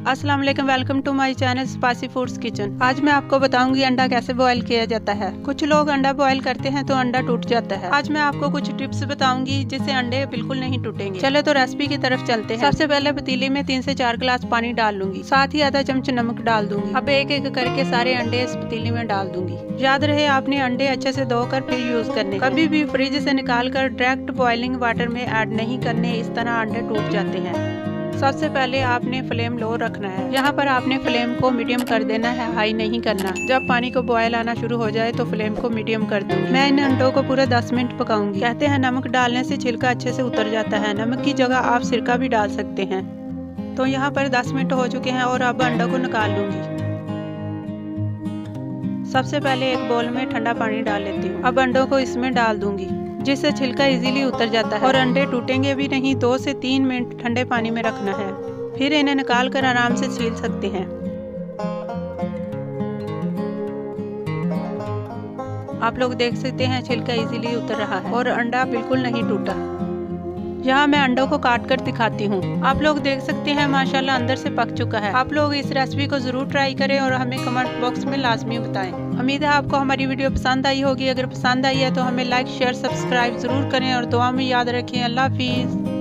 अस्सलाम वालेकुम, welcome to my channel spicy foods kitchen. आज मैं आपको बताऊंगी अंडा कैसे बॉईल किया जाता है। कुछ लोग अंडा बॉईल करते हैं तो अंडा टूट जाता है। आज मैं आपको कुछ टिप्स बताऊंगी जिससे अंडे बिल्कुल नहीं टूटेंगे। चलो तो रेसिपी की तरफ चलते हैं। सबसे पहले पतीली में 3 से 4 गिलास पानी डाल लूंगी, साथ ही आधा चम्मच नमक डाल दूंगी। अब एक एक करके सारे अंडे इस पतीली में डाल दूंगी। याद रहे आपने अंडे अच्छे से धोकर फिर यूज करने, कभी भी फ्रिज से निकाल कर डायरेक्ट बॉइलिंग वाटर में ऐड नहीं करने, इस तरह अंडे टूट जाते हैं। सबसे पहले आपने फ्लेम लो रखना है। यहाँ पर आपने फ्लेम को मीडियम कर देना है, हाई नहीं करना। जब पानी को बॉयल आना शुरू हो जाए तो फ्लेम को मीडियम कर दूंगी। मैं इन अंडों को पूरा 10 मिनट पकाऊंगी। कहते हैं नमक डालने से छिलका अच्छे से उतर जाता है। नमक की जगह आप सिरका भी डाल सकते हैं। तो यहाँ पर 10 मिनट हो चुके हैं और अब अंडों को निकाल लूंगी। सबसे पहले एक बोल में ठंडा पानी डाल लेती हूँ। अब अंडों को इसमें डाल दूंगी, जिससे छिलका इजीली उतर जाता है और अंडे टूटेंगे भी नहीं। 2 से 3 मिनट ठंडे पानी में रखना है, फिर इन्हें निकाल कर आराम से छील सकते हैं। आप लोग देख सकते हैं छिलका इजीली उतर रहा है और अंडा बिल्कुल नहीं टूटा। यहाँ मैं अंडों को काट कर दिखाती हूँ। आप लोग देख सकते हैं माशाल्लाह अंदर से पक चुका है। आप लोग इस रेसिपी को जरूर ट्राई करें और हमें कमेंट बॉक्स में लाजमी बताएं। उम्मीद है आपको हमारी वीडियो पसंद आई होगी। अगर पसंद आई है तो हमें लाइक शेयर सब्सक्राइब जरूर करें और दुआ में याद रखें। अल्लाह हाफिज।